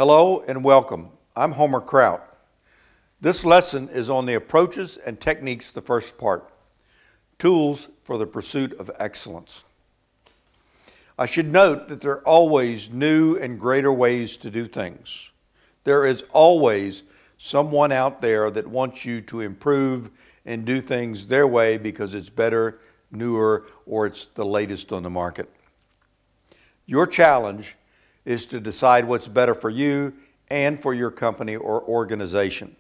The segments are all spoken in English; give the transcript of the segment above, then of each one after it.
Hello and welcome. I'm Homer Kraut. This lesson is on the approaches and techniques, the first part, tools for the pursuit of excellence. I should note that there are always new and greater ways to do things. There is always someone out there that wants you to improve and do things their way because it's better, newer, or it's the latest on the market. Your challenge is to decide what's better for you and for your company or organization.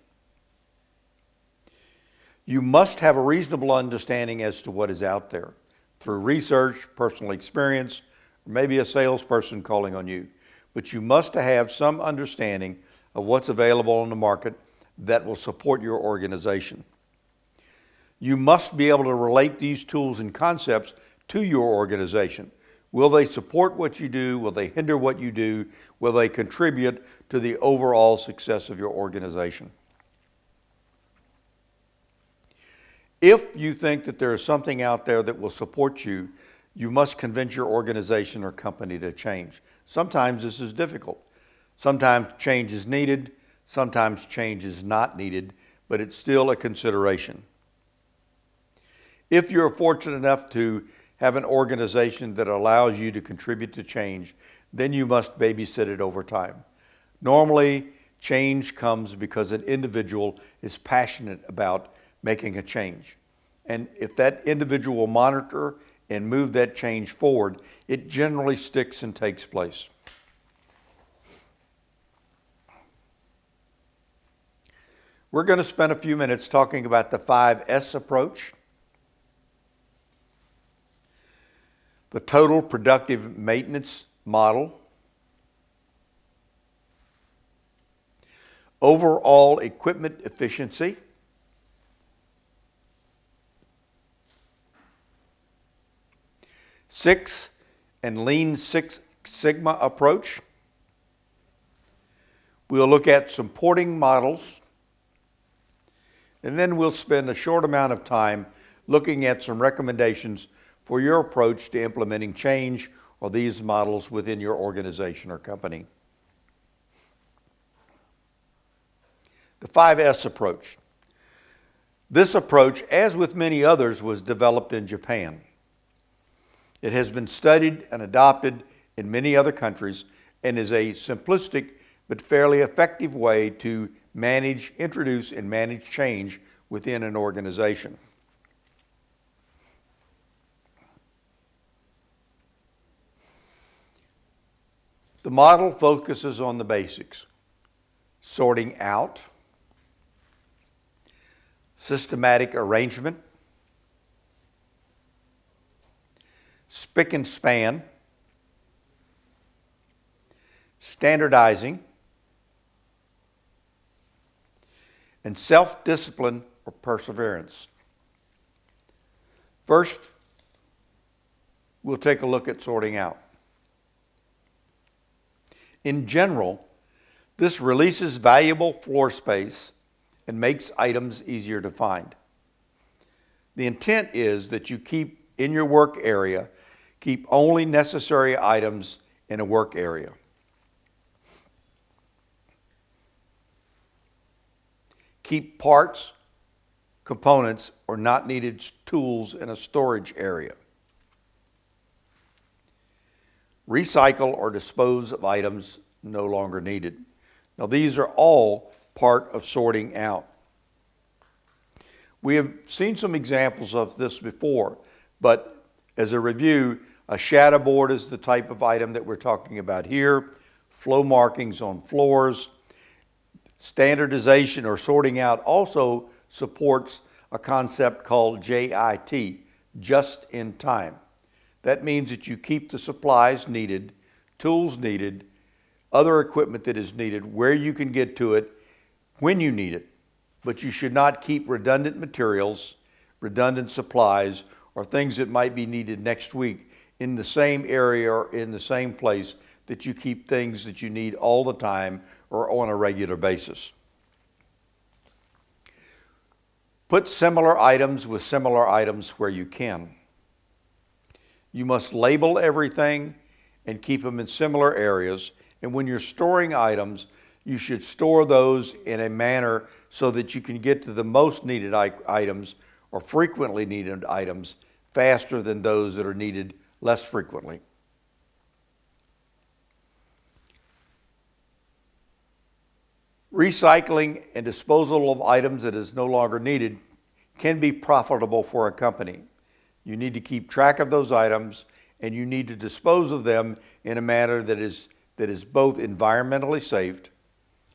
You must have a reasonable understanding as to what is out there through research, personal experience, or maybe a salesperson calling on you. But you must have some understanding of what's available on the market that will support your organization. You must be able to relate these tools and concepts to your organization. Will they support what you do? Will they hinder what you do? Will they contribute to the overall success of your organization? If you think that there is something out there that will support you, you must convince your organization or company to change. Sometimes this is difficult. Sometimes change is needed. Sometimes change is not needed, but it's still a consideration. If you're fortunate enough to have an organization that allows you to contribute to change, then you must babysit it over time. Normally, change comes because an individual is passionate about making a change. And if that individual will monitor and move that change forward, it generally sticks and takes place. We're going to spend a few minutes talking about the 5S approach, the total productive maintenance model, overall equipment efficiency, Six and Lean Six Sigma approach. We'll look at supporting models, and then we'll spend a short amount of time looking at some recommendations for your approach to implementing change or these models within your organization or company. The 5S approach. This approach, as with many others, was developed in Japan. It has been studied and adopted in many other countries and is a simplistic but fairly effective way to manage, introduce, and manage change within an organization. The model focuses on the basics: sorting out, systematic arrangement, spick and span, standardizing, and self-discipline or perseverance. First, we'll take a look at sorting out. In general, this releases valuable floor space and makes items easier to find. The intent is that you keep in your work area, keep only necessary items in a work area. Keep parts, components, or not needed tools in a storage area. Recycle or dispose of items no longer needed. Now, these are all part of sorting out. We have seen some examples of this before, but as a review, a shadow board is the type of item that we're talking about here, flow markings on floors. Standardization or sorting out also supports a concept called JIT, just in time. That means that you keep the supplies needed, tools needed, other equipment that is needed, where you can get to it, when you need it. But you should not keep redundant materials, redundant supplies, or things that might be needed next week in the same area or in the same place that you keep things that you need all the time or on a regular basis. Put similar items with similar items where you can. You must label everything and keep them in similar areas And when you're storing items, you should store those in a manner so that you can get to the most needed items or frequently needed items faster than those that are needed less frequently. Recycling and disposal of items that is no longer needed can be profitable for a company. You need to keep track of those items, and you need to dispose of them in a manner that is both environmentally safe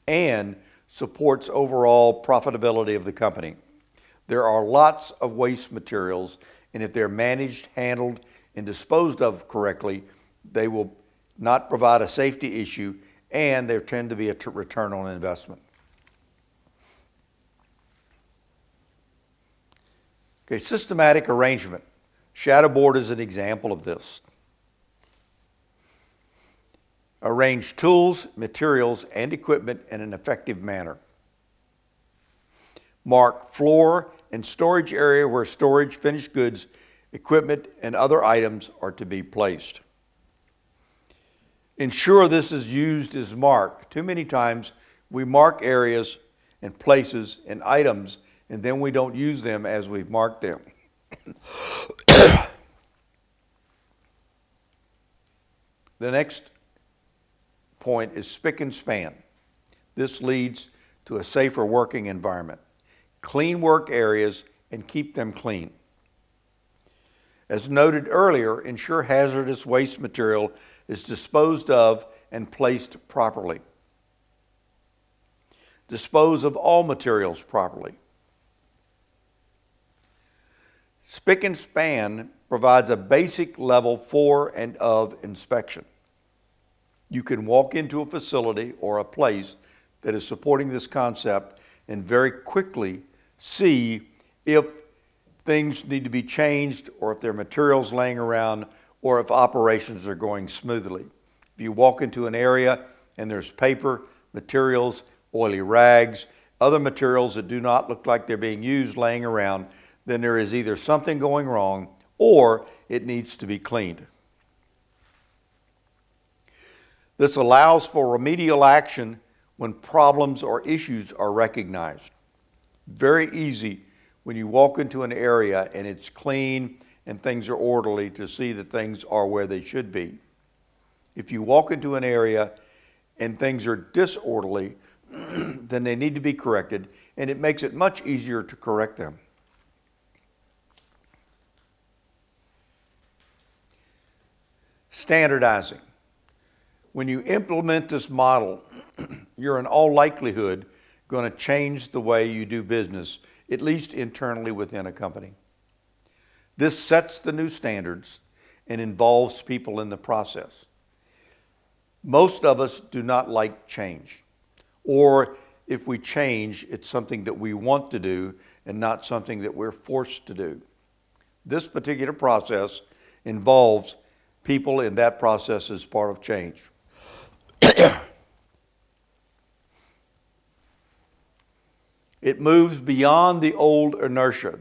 and supports overall profitability of the company. There are lots of waste materials, and if they're managed, handled, and disposed of correctly, they will not provide a safety issue, and there tend to be a return on investment. Okay, systematic arrangement. Shadowboard is an example of this. Arrange tools, materials, and equipment in an effective manner. Mark floor and storage area where storage, finished goods, equipment, and other items are to be placed. Ensure this is used as marked. Too many times we mark areas and places and items, and then we don't use them as we've marked them. The next point is spick and span. This leads to a safer working environment. Clean work areas and keep them clean. As noted earlier, ensure hazardous waste material is disposed of and placed properly. Dispose of all materials properly. Spick and span provides a basic level for and of inspection. You can walk into a facility or a place that is supporting this concept and very quickly see if things need to be changed or if there are materials laying around or if operations are going smoothly. If you walk into an area and there's paper, materials, oily rags, other materials that do not look like they're being used laying around, then there is either something going wrong or it needs to be cleaned. This allows for remedial action when problems or issues are recognized. Very easy when you walk into an area and it's clean and things are orderly to see that things are where they should be. If you walk into an area and things are disorderly, then they need to be corrected, and it makes it much easier to correct them. Standardizing. When you implement this model, you're in all likelihood going to change the way you do business, at least internally within a company. This sets the new standards and involves people in the process. Most of us do not like change, or if we change, it's something that we want to do and not something that we're forced to do. This particular process involves people in that process as part of change. It moves beyond the old inertia.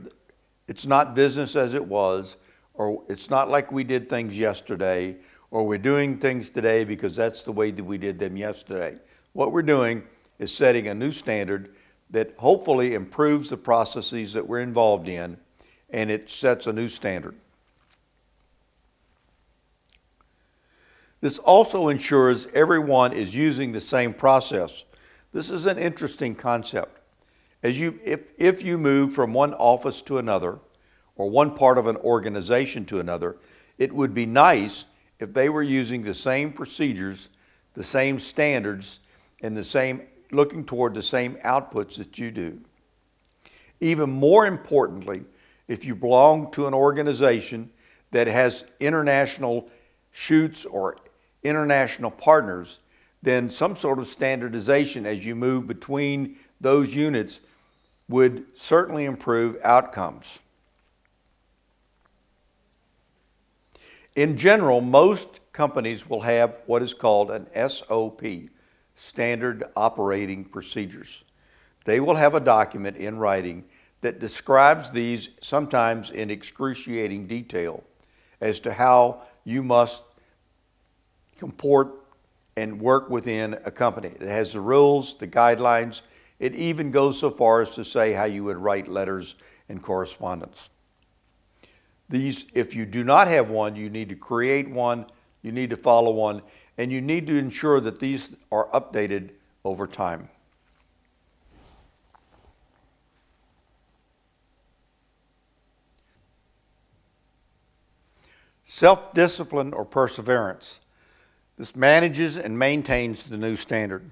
It's not business as it was, or it's not like we did things yesterday, or we're doing things today because that's the way that we did them yesterday. What we're doing is setting a new standard that hopefully improves the processes that we're involved in, and it sets a new standard. This also ensures everyone is using the same process. This is an interesting concept. If you move from one office to another, or one part of an organization to another, it would be nice if they were using the same procedures, the same standards, and looking toward the same outputs that you do. Even more importantly, if you belong to an organization that has international shoots or international partners, then some sort of standardization as you move between those units would certainly improve outcomes. In general, most companies will have what is called an SOP, Standard Operating Procedures. They will have a document in writing that describes these, sometimes in excruciating detail, as to how you must comport and work within a company. It has the rules, the guidelines. It even goes so far as to say how you would write letters and correspondence. These, if you do not have one, you need to create one, you need to follow one, and you need to ensure that these are updated over time. Self-discipline or perseverance. This manages and maintains the new standard.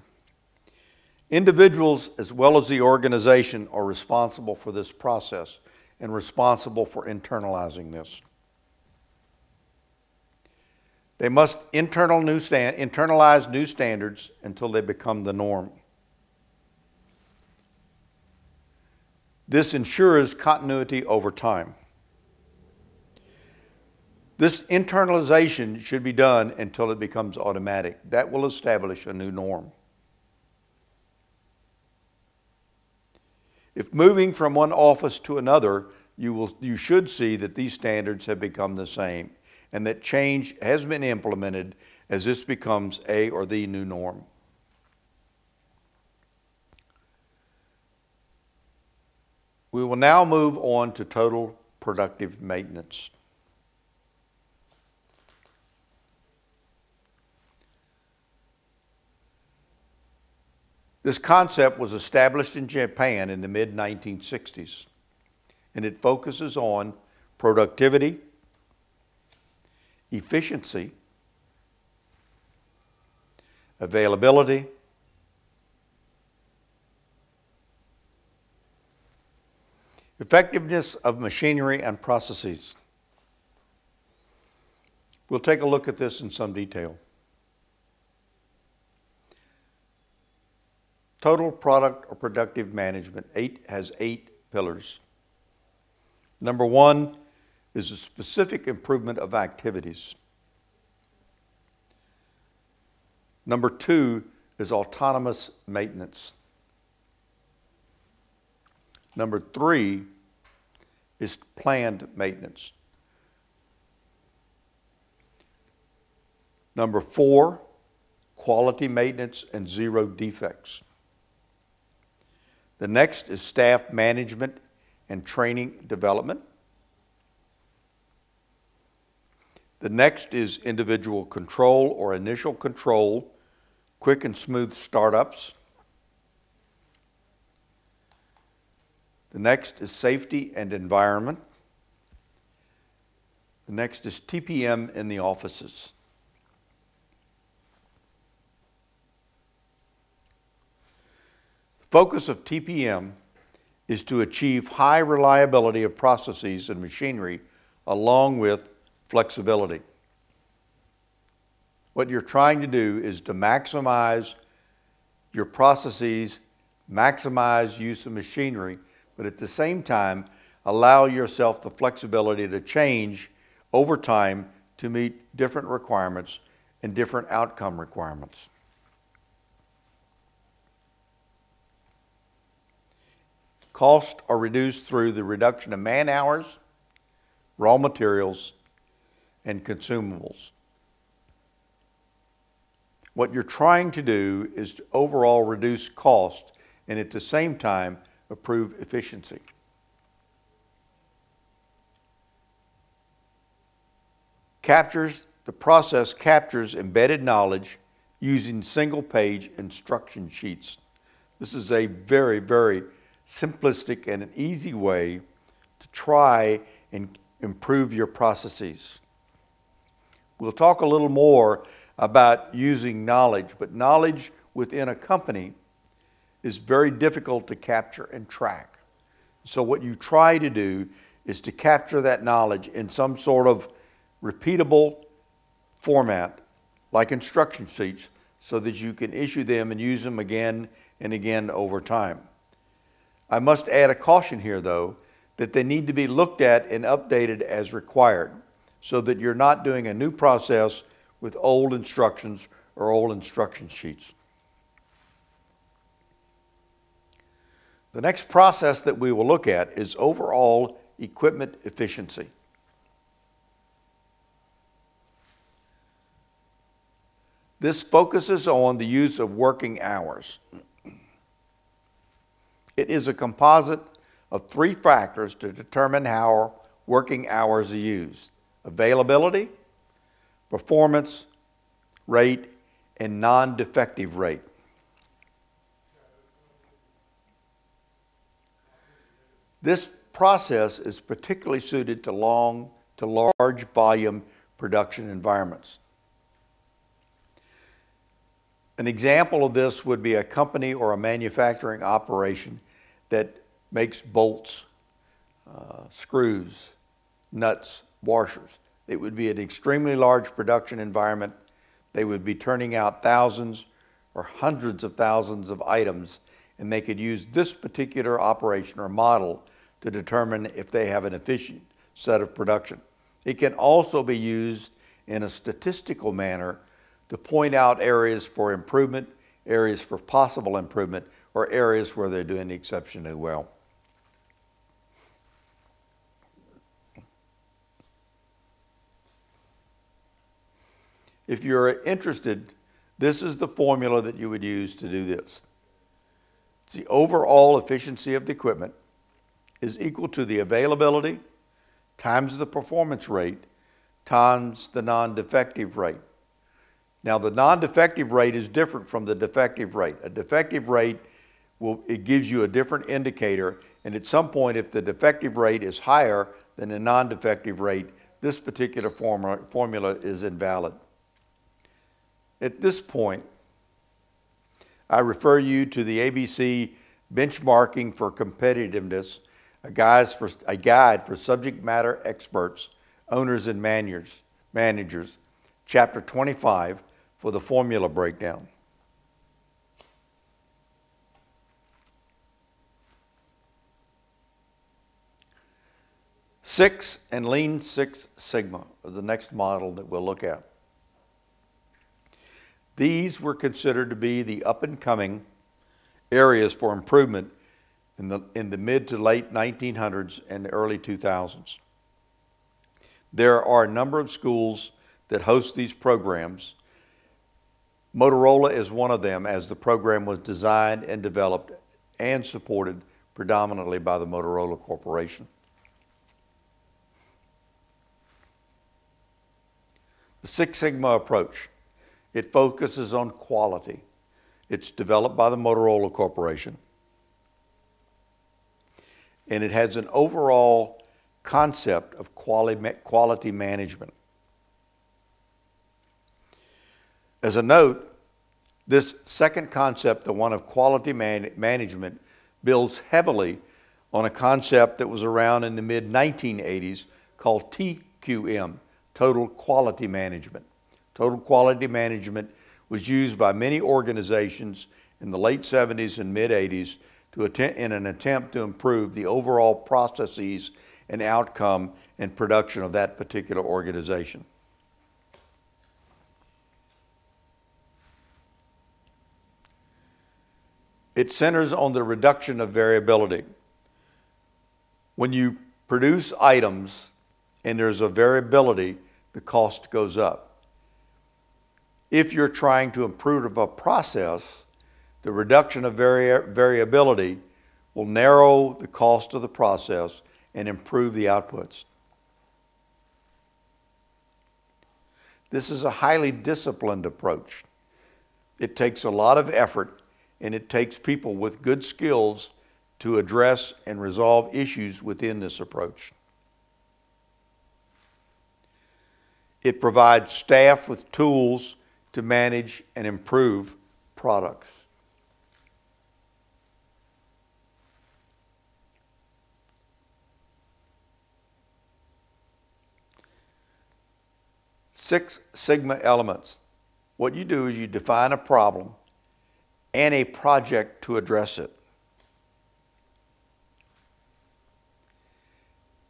Individuals as well as the organization are responsible for this process and responsible for internalizing this. They must internalize new standards until they become the norm. This ensures continuity over time. This internalization should be done until it becomes automatic. That will establish a new norm. If moving from one office to another, you should see that these standards have become the same and that change has been implemented as this becomes a or the new norm. We will now move on to total productive maintenance. This concept was established in Japan in the mid-1960s, and it focuses on productivity, efficiency, availability, effectiveness of machinery and processes. We'll take a look at this in some detail. Total product or productive management has 8 pillars. Number 1 is a specific improvement of activities. Number 2 is autonomous maintenance. Number 3 is planned maintenance. Number 4, quality maintenance and 0 defects. The next is staff management and training development. The next is individual control or initial control, quick and smooth startups. The next is safety and environment. The next is TPM in the offices. The focus of TPM is to achieve high reliability of processes and machinery along with flexibility. What you're trying to do is to maximize your processes, maximize use of machinery, but at the same time, allow yourself the flexibility to change over time to meet different requirements and different outcome requirements. Costs are reduced through the reduction of man hours, raw materials, and consumables. What you're trying to do is to overall reduce cost and at the same time improve efficiency. The process captures embedded knowledge using single-page instruction sheets. This is a very, very simplistic and an easy way to try and improve your processes. We'll talk a little more about using knowledge, but knowledge within a company is very difficult to capture and track. So what you try to do is to capture that knowledge in some sort of repeatable format, like instruction sheets, so that you can issue them and use them again and again over time. I must add a caution here, though, that they need to be looked at and updated as required, so that you're not doing a new process with old instructions or old instruction sheets. The next process that we will look at is overall equipment efficiency. This focuses on the use of working hours. It is a composite of three factors to determine how working hours are used: availability, performance rate, and non-defective rate. This process is particularly suited to large volume production environments. An example of this would be a company or a manufacturing operation that makes bolts, screws, nuts, washers. It would be an extremely large production environment. They would be turning out thousands or hundreds of thousands of items, and they could use this particular operation or model to determine if they have an efficient set of production. It can also be used in a statistical manner to point out areas for improvement, areas for possible improvement, or areas where they're doing exceptionally well. If you're interested, this is the formula that you would use to do this. It's the overall efficiency of the equipment is equal to the availability times the performance rate times the non-defective rate. Now, the non-defective rate is different from the defective rate. A defective rate, it gives you a different indicator, and at some point, if the defective rate is higher than the non-defective rate, this particular formula is invalid. At this point, I refer you to the ABC Benchmarking for Competitiveness, a guide for subject matter experts, owners, and managers, Chapter 25, for the formula breakdown. Six and Lean Six Sigma are the next model that we'll look at. These were considered to be the up-and-coming areas for improvement in the mid to late 1900s and the early 2000s. There are a number of schools that host these programs. Motorola is one of them, as the program was designed and developed and supported predominantly by the Motorola Corporation. The Six Sigma approach. It focuses on quality. It's developed by the Motorola Corporation. And it has an overall concept of quality management. As a note, this second concept, the one of quality management, builds heavily on a concept that was around in the mid-1980s called TQM, Total Quality Management. Total quality management was used by many organizations in the late 70s and mid-80s in an attempt to improve the overall processes and outcome and production of that particular organization. It centers on the reduction of variability. When you produce items and there's a variability, the cost goes up. If you're trying to improve a process, the reduction of variability will narrow the cost of the process and improve the outputs. This is a highly disciplined approach. It takes a lot of effort, and it takes people with good skills to address and resolve issues within this approach. It provides staff with tools to manage and improve products. Six Sigma elements. What you do is you define a problem and a project to address it.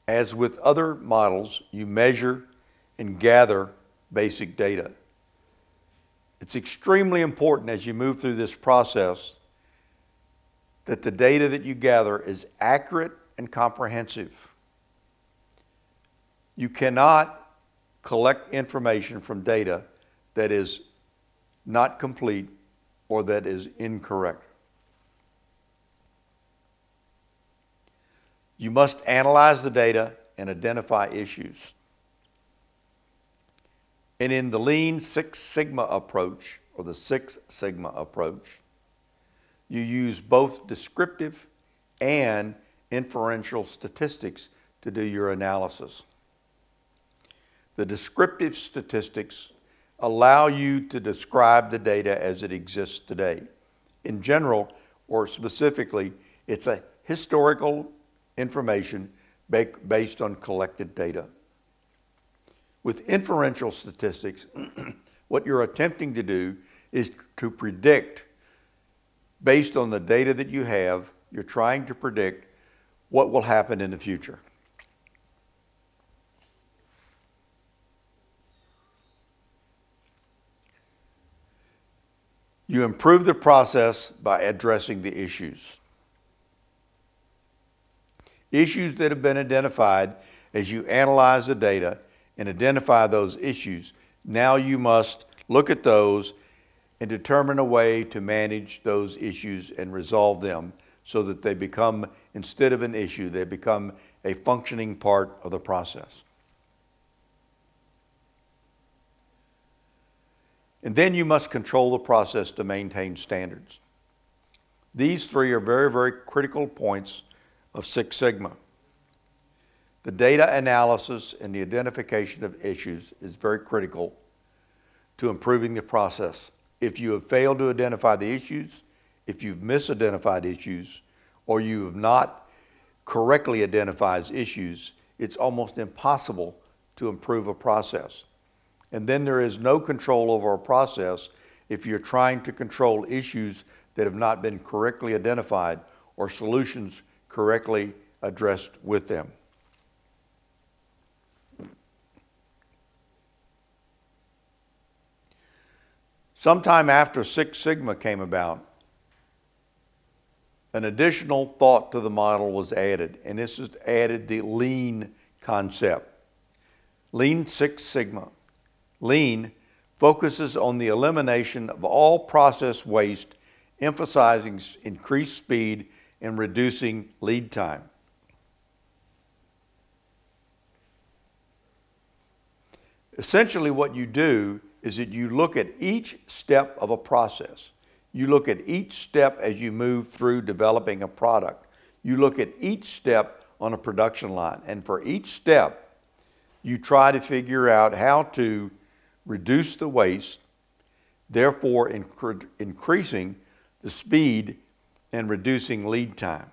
As with other models, you measure and gather basic data. It's extremely important as you move through this process that the data that you gather is accurate and comprehensive. You cannot collect information from data that is not complete, or that is incorrect. You must analyze the data and identify issues. And in the Lean Six Sigma approach, or the Six Sigma approach, you use both descriptive and inferential statistics to do your analysis. The descriptive statistics allow you to describe the data as it exists today. In general, or specifically, it's a historical information based on collected data. With inferential statistics, what you're attempting to do is to predict, based on the data that you have, you're trying to predict what will happen in the future. You improve the process by addressing the issues. Issues that have been identified as you analyze the data and identify those issues, now you must look at those and determine a way to manage those issues and resolve them so that they become, instead of an issue, they become a functioning part of the process. And then you must control the process to maintain standards. These three are very, very critical points of Six Sigma. The data analysis and the identification of issues is very critical to improving the process. If you have failed to identify the issues, if you've misidentified issues, or you have not correctly identified issues, it's almost impossible to improve a process. And then there is no control over a process if you're trying to control issues that have not been correctly identified or solutions correctly addressed with them. Sometime after Six Sigma came about, an additional thought to the model was added, and this is added the Lean concept. Lean Six Sigma. Lean focuses on the elimination of all process waste, emphasizing increased speed and reducing lead time. Essentially, what you do is that you look at each step of a process. You look at each step as you move through developing a product. You look at each step on a production line. And for each step, you try to figure out how to reduce the waste, therefore increasing the speed and reducing lead time.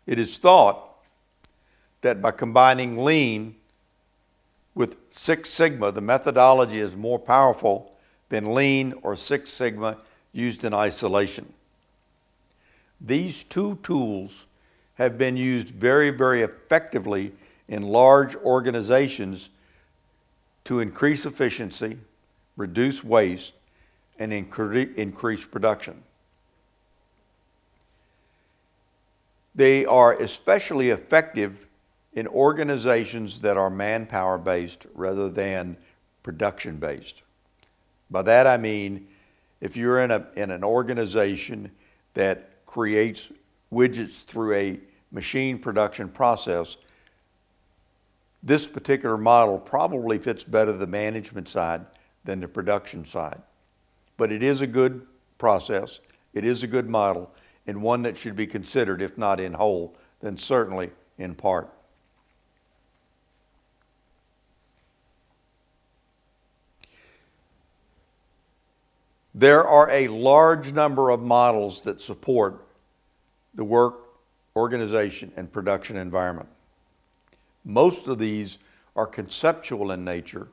It is thought that by combining Lean with Six Sigma, the methodology is more powerful than Lean or Six Sigma used in isolation. These two tools have been used very, very effectively in large organizations to increase efficiency, reduce waste, and increase production. They are especially effective in organizations that are manpower-based rather than production-based. By that I mean, if you're in an organization that creates widgets through a machine production process, this particular model probably fits better the management side than the production side. But it is a good process, it is a good model, and one that should be considered, if not in whole, then certainly in part. There are a large number of models that support the work, organization, and production environment. Most of these are conceptual in nature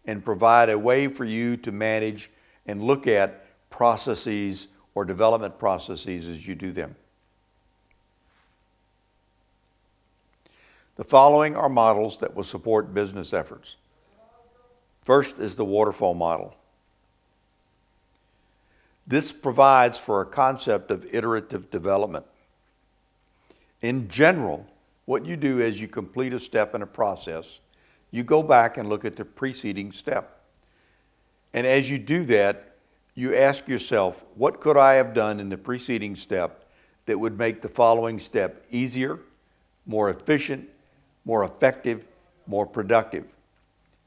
and provide a way for you to manage and look at processes or development processes as you do them. The following are models that will support business efforts. First is the waterfall model. This provides for a concept of iterative development. In general, what you do is you complete a step in a process, you go back and look at the preceding step. And as you do that, you ask yourself, what could I have done in the preceding step that would make the following step easier, more efficient, more effective, more productive?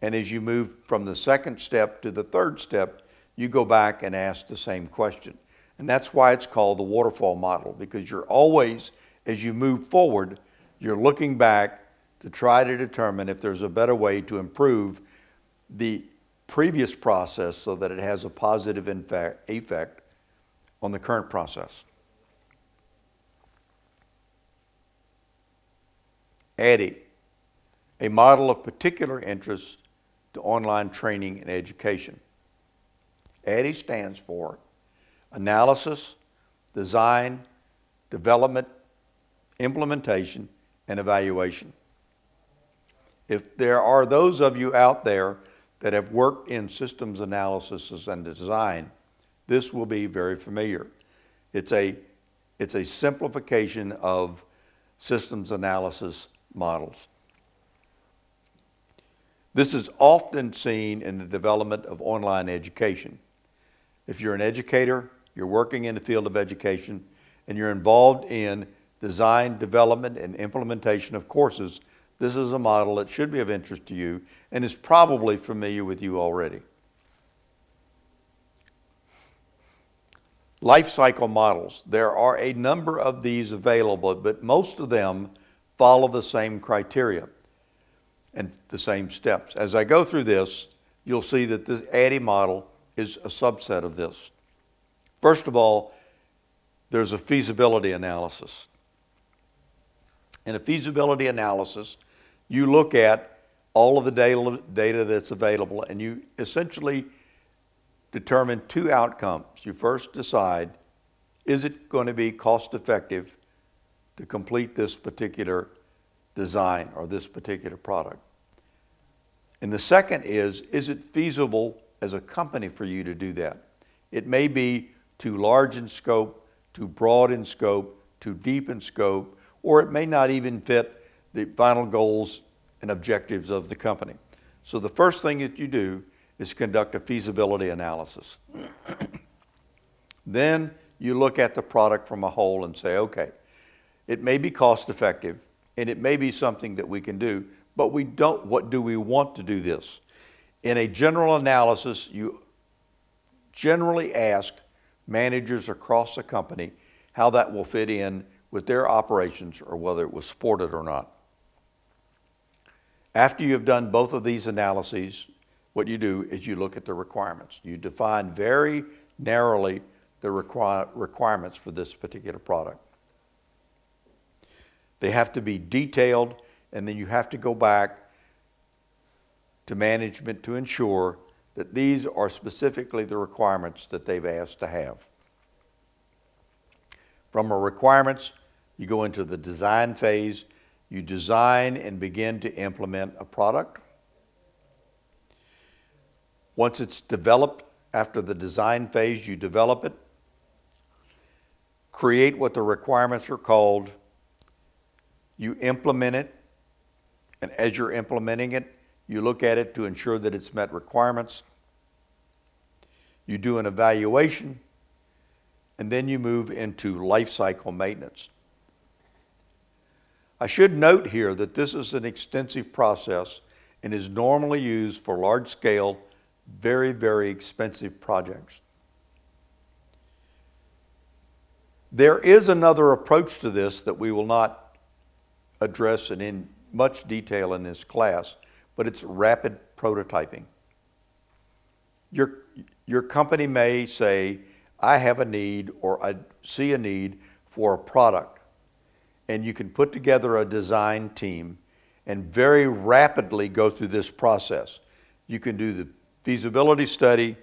And as you move from the second step to the third step, you go back and ask the same question. And that's why it's called the waterfall model, because you're always, as you move forward, you're looking back to try to determine if there's a better way to improve the previous process so that it has a positive effect on the current process. ADDIE, a model of particular interest to online training and education. ADDIE stands for Analysis, Design, Development, Implementation, and Evaluation. If there are those of you out there that have worked in systems analysis and design, this will be very familiar. It's a simplification of systems analysis models. This is often seen in the development of online education. If you're an educator, you're working in the field of education, and you're involved in design, development, and implementation of courses, this is a model that should be of interest to you and is probably familiar with you already. Life cycle models. There are a number of these available, but most of them follow the same criteria and the same steps. As I go through this, you'll see that this ADDIE model is a subset of this. First of all, there's a feasibility analysis. In a feasibility analysis, you look at all of the data that's available, and you essentially determine two outcomes. You first decide, is it going to be cost effective to complete this particular design or this particular product? And the second is it feasible as a company for you to do that? It may be too large in scope, too broad in scope, too deep in scope, or it may not even fit the final goals and objectives of the company. So the first thing that you do is conduct a feasibility analysis. Then you look at the product from a whole and say, okay, it may be cost effective and it may be something that we can do, but what do we want to do this? In a general analysis, you generally ask managers across the company how that will fit in with their operations or whether it was supported or not. After you have done both of these analyses, what you do is you look at the requirements. You define very narrowly the requirements for this particular product. They have to be detailed, and then you have to go back to management to ensure that these are specifically the requirements that they've asked to have. From our requirements, you go into the design phase. You design and begin to implement a product. Once it's developed, after the design phase, you develop it, create what the requirements are called, you implement it, and as you're implementing it, you look at it to ensure that it's met requirements. You do an evaluation, and then you move into life cycle maintenance. I should note here that this is an extensive process and is normally used for large-scale, very, very expensive projects. There is another approach to this that we will not address in much detail in this class, but it's rapid prototyping. Your company may say, I have a need or I see a need for a product, and you can put together a design team and very rapidly go through this process. You can do the feasibility study,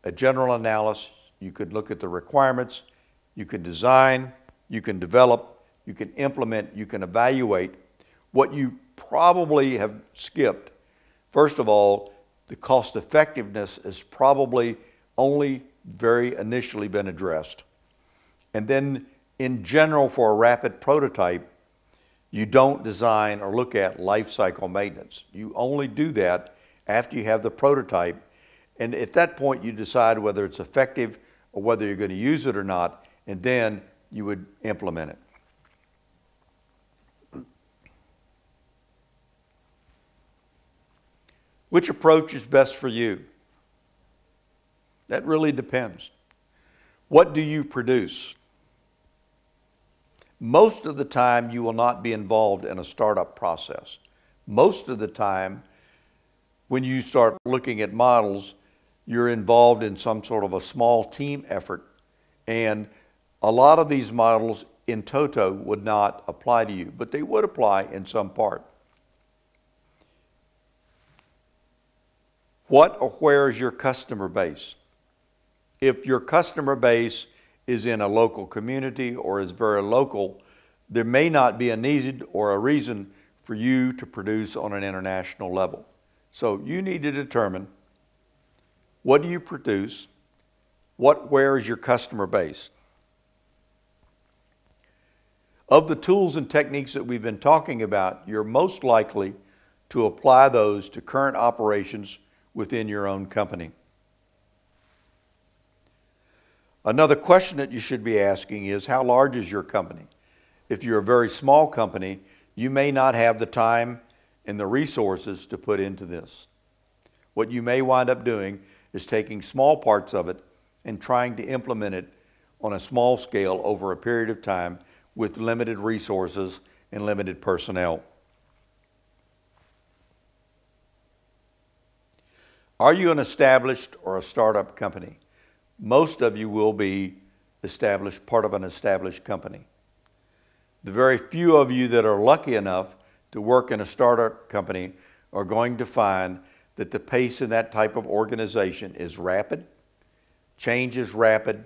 a general analysis, you could look at the requirements, you can design, you can develop, you can implement, you can evaluate. What you probably have skipped, first of all, the cost effectiveness has probably only very initially been addressed. And then in general for a rapid prototype, You don't design or look at life cycle maintenance. You only do that after you have the prototype, and at that point you decide whether it's effective or whether you're going to use it or not, and then you would implement it. Which approach is best for you? That really depends. What do you produce? Most of the time, you will not be involved in a startup process. Most of the time, when you start looking at models, you're involved in some sort of a small team effort, and a lot of these models in toto would not apply to you, but they would apply in some part. What or where is your customer base? If your customer base is in a local community or is very local, there may not be a need or a reason for you to produce on an international level. So you need to determine, what do you produce? Where is your customer base? Of the tools and techniques that we've been talking about, you're most likely to apply those to current operations within your own company. Another question that you should be asking is, how large is your company? If you're a very small company, you may not have the time and the resources to put into this. What you may wind up doing is taking small parts of it and trying to implement it on a small scale over a period of time with limited resources and limited personnel. Are you an established or a startup company? Most of you will be established, part of an established company. The very few of you that are lucky enough to work in a startup company are going to find that the pace in that type of organization is rapid, change is rapid,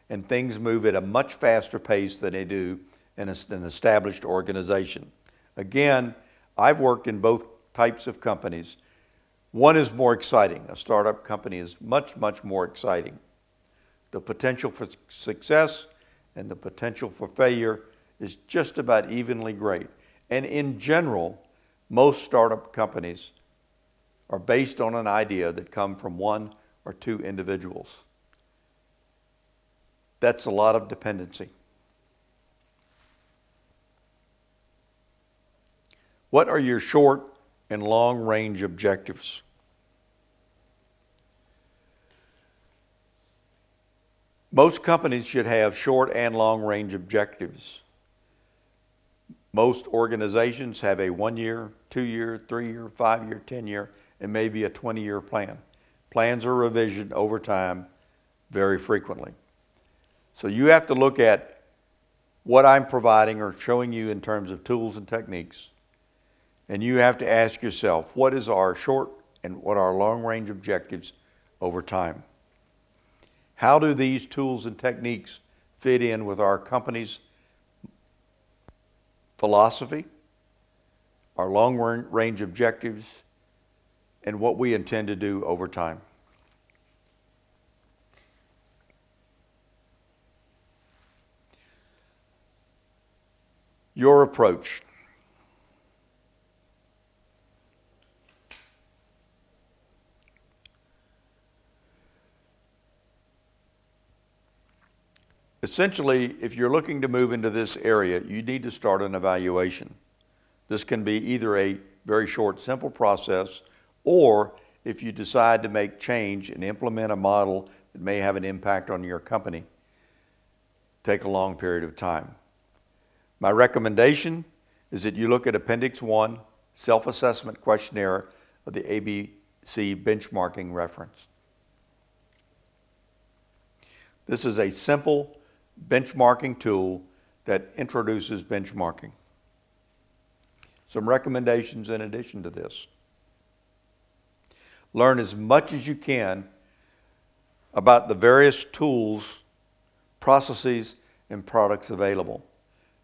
and things move at a much faster pace than they do in an established organization. Again, I've worked in both types of companies. One is more exciting. A startup company is much, much more exciting. The potential for success and the potential for failure is just about evenly great. And in general, most startup companies are based on an idea that come from one or two individuals. That's a lot of dependency. What are your short and long range objectives? Most companies should have short and long range objectives. Most organizations have a 1 year, 2 year, 3 year, 5 year, 10 year, and maybe a 20-year plan. Plans are revisioned over time very frequently. So you have to look at what I'm providing or showing you in terms of tools and techniques, and you have to ask yourself, what is our short and what are our long range objectives over time? How do these tools and techniques fit in with our company's philosophy, our long range objectives, and what we intend to do over time? Your approach. Essentially, if you're looking to move into this area, you need to start an evaluation. This can be either a very short, simple process, or if you decide to make change and implement a model that may have an impact on your company, take a long period of time. My recommendation is that you look at Appendix 1, Self-Assessment Questionnaire of the ABC Benchmarking Reference. This is a simple benchmarking tool that introduces benchmarking. Some recommendations in addition to this. Learn as much as you can about the various tools, processes, and products available.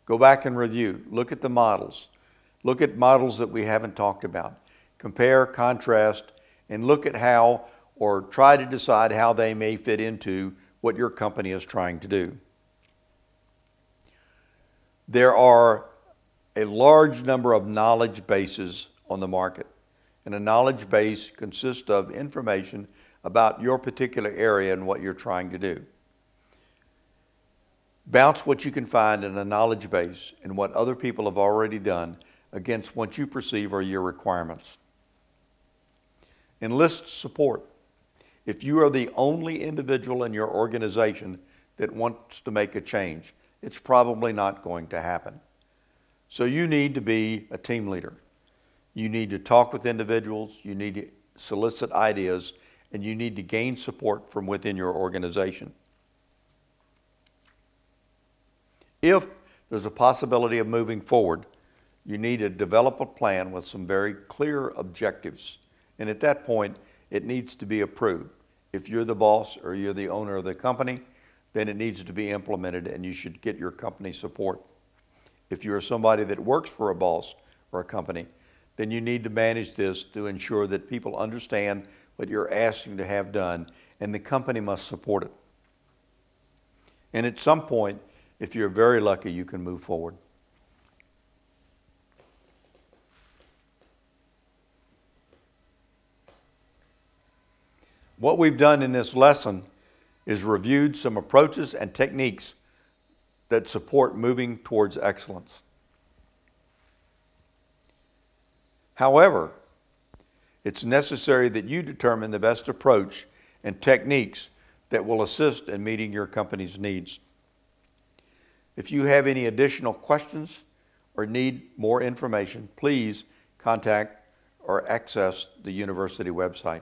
Go back and review. Look at the models. Look at models that we haven't talked about. Compare, contrast, and look at how, or try to decide how they may fit into what your company is trying to do. There are a large number of knowledge bases on the market. And a knowledge base consists of information about your particular area and what you're trying to do. Bounce what you can find in a knowledge base and what other people have already done against what you perceive are your requirements. Enlist support. If you are the only individual in your organization that wants to make a change, it's probably not going to happen. So you need to be a team leader. You need to talk with individuals, you need to solicit ideas, and you need to gain support from within your organization. If there's a possibility of moving forward, you need to develop a plan with some very clear objectives. And at that point, it needs to be approved. If you're the boss or you're the owner of the company, then it needs to be implemented and you should get your company support. If you're somebody that works for a boss or a company, then you need to manage this to ensure that people understand what you're asking to have done, and the company must support it. And at some point, if you're very lucky, you can move forward. What we've done in this lesson is reviewed some approaches and techniques that support moving towards excellence. However, it's necessary that you determine the best approach and techniques that will assist in meeting your company's needs. If you have any additional questions or need more information, please contact or access the university website.